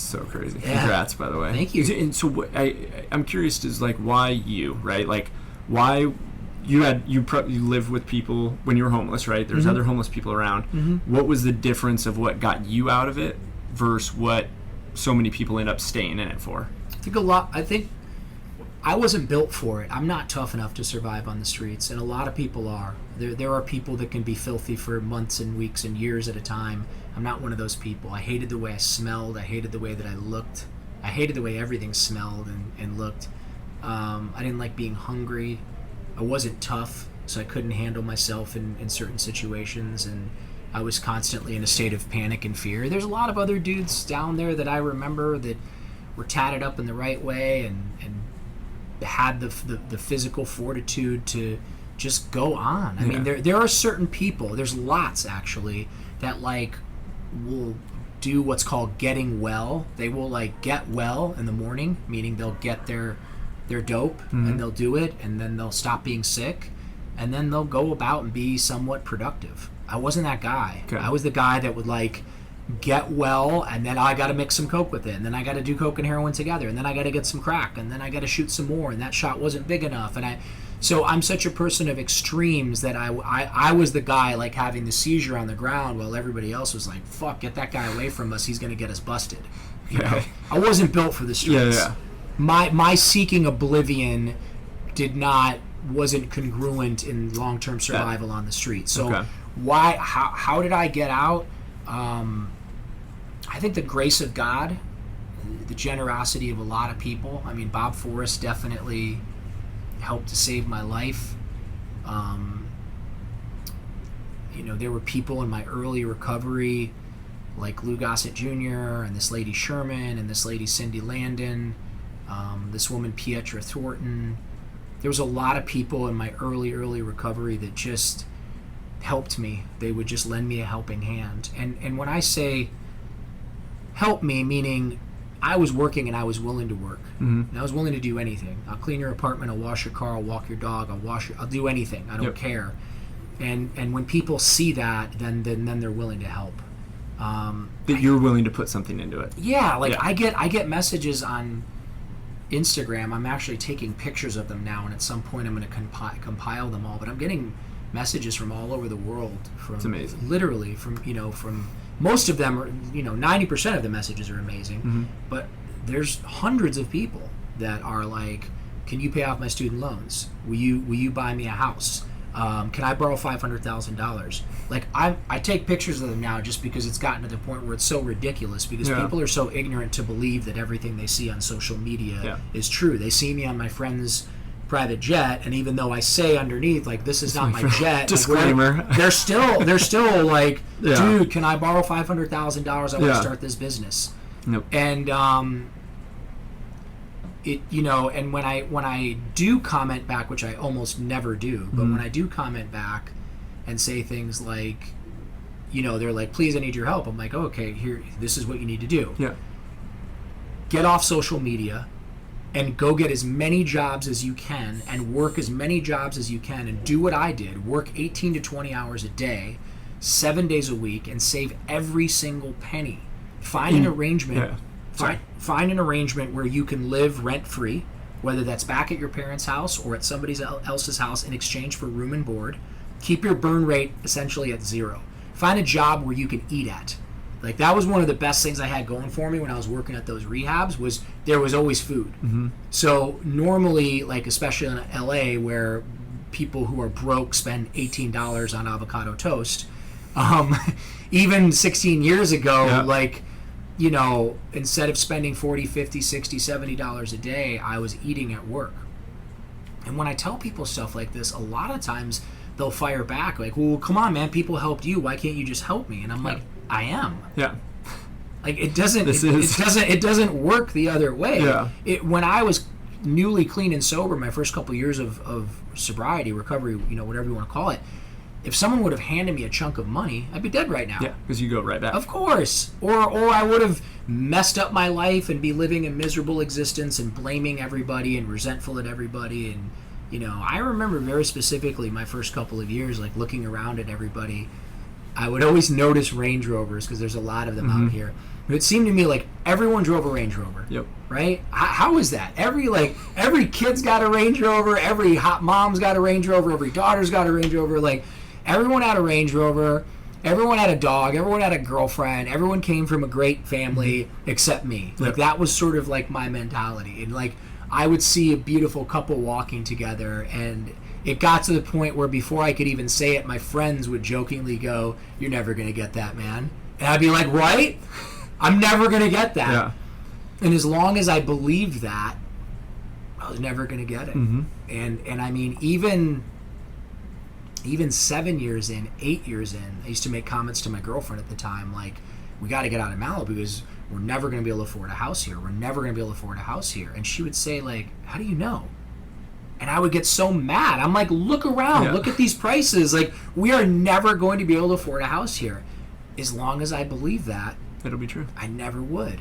So crazy. Yeah. Congrats, by the way. Thank you. And so I'm curious is like why you, right? Like why you lived with people when you were homeless, right? There's other homeless people around. What was the difference of what got you out of it versus what so many people end up staying in it for? I think I wasn't built for it. I'm not tough enough to survive on the streets, and a lot of people are. There are people that can be filthy for months and weeks and years at a time. I'm not one of those people. I hated the way I smelled. I hated the way that I looked. I hated the way everything smelled and looked. I didn't like being hungry. I wasn't tough, so I couldn't handle myself in certain situations, and I was constantly in a state of panic and fear. There's a lot of other dudes down there that I remember that were tatted up in the right way and had the physical fortitude to just go on. I mean, there are certain people, there's lots actually, that like will do what's called getting well. They will like get well in the morning, meaning they'll get their dope and they'll do it, and then they'll stop being sick, and then they'll go about and be somewhat productive. I wasn't that guy. Okay. I was the guy that would like get well, and then I got to mix some coke with it, and then I got to do coke and heroin together, and then I got to get some crack, and then I got to shoot some more, and that shot wasn't big enough, so I'm such a person of extremes that I was the guy like having the seizure on the ground while everybody else was like, fuck, get that guy away from us, he's gonna get us busted. You know? I wasn't built for the streets. My seeking oblivion wasn't congruent in long-term survival on the street. So how did I get out? I think the grace of God, the generosity of a lot of people. I mean, Bob Forrest definitely helped to save my life. There were people in my early recovery like Lou Gossett Jr. and this lady Sherman and this lady Cindy Landon, this woman Pietra Thornton. There was a lot of people in my early recovery that just helped me. They would just lend me a helping hand. And when I say help me, meaning I was working and I was willing to work. And I was willing to do anything. I'll clean your apartment, I'll wash your car, I'll walk your dog, I'll do anything. I don't care. And when people see that, then they're willing to help. That you're willing to put something into it. Yeah, I get messages on Instagram. I'm actually taking pictures of them now, and at some point I'm going to compile them all. But I'm getting messages from all over the world. It's amazing. Literally from most of them are 90% of the messages are amazing, but there's hundreds of people that are like, can you pay off my student loans? Will you buy me a house? Can I borrow $500,000? Like I take pictures of them now just because it's gotten to the point where it's so ridiculous because people are so ignorant to believe that everything they see on social media is true. They see me on my friend's private jet, and even though I say underneath like this is not my jet, disclaimer, like, they're still like, dude, can I borrow $500,000? I want to start this business. And and when I do comment back, which I almost never do, but when I do comment back and say things like, they're like, please, I need your help. I'm like, oh, okay, here, this is what you need to do. Get off social media and go get as many jobs as you can and work as many jobs as you can and do what I did. Work 18 to 20 hours a day, 7 days a week, and save every single penny. Find an arrangement. Find an arrangement where you can live rent-free, whether that's back at your parents' house or at somebody else's house in exchange for room and board. Keep your burn rate essentially at zero. Find a job where you can eat at. Like, that was one of the best things I had going for me when I was working at those rehabs, was there was always food. So normally, like especially in LA where people who are broke spend $18 on avocado toast, even 16 years ago, like, instead of spending $40, $50, $60, $70 a day, I was eating at work. And when I tell people stuff like this, a lot of times they'll fire back like, well, come on, man, people helped you. Why can't you just help me? And I'm like, I am. Like, it doesn't work the other way. When I was newly clean and sober, my first couple of years of sobriety, recovery, whatever you want to call it, if someone would have handed me a chunk of money, I'd be dead right now. Because you go right back. Of course. Or I would have messed up my life and be living a miserable existence and blaming everybody and resentful at everybody. And, I remember very specifically my first couple of years, like, looking around at everybody. I would always notice Range Rovers because there's a lot of them out here. It seemed to me like everyone drove a Range Rover. Yep. Right? How is that? Every kid's got a Range Rover. Every hot mom's got a Range Rover. Every daughter's got a Range Rover. Like, everyone had a Range Rover. Everyone had a dog. Everyone had a girlfriend. Everyone came from a great family except me. Like, that was sort of like my mentality. And like, I would see a beautiful couple walking together, and it got to the point where before I could even say it, my friends would jokingly go, "You're never gonna get that, man." And I'd be like, "Right? I'm never gonna get that." Yeah. And as long as I believed that, I was never gonna get it. Mm-hmm. And I mean, even 7 years in, 8 years in, I used to make comments to my girlfriend at the time, like, "We got to get out of Malibu because we're never going to be able to afford a house here. We're never going to be able to afford a house here." And she would say, like, "How do you know?" And I would get so mad. I'm like, "Look around. Yeah. Look at these prices. Like, we are never going to be able to afford a house here." As long as I believe that, It'll be true. I never would.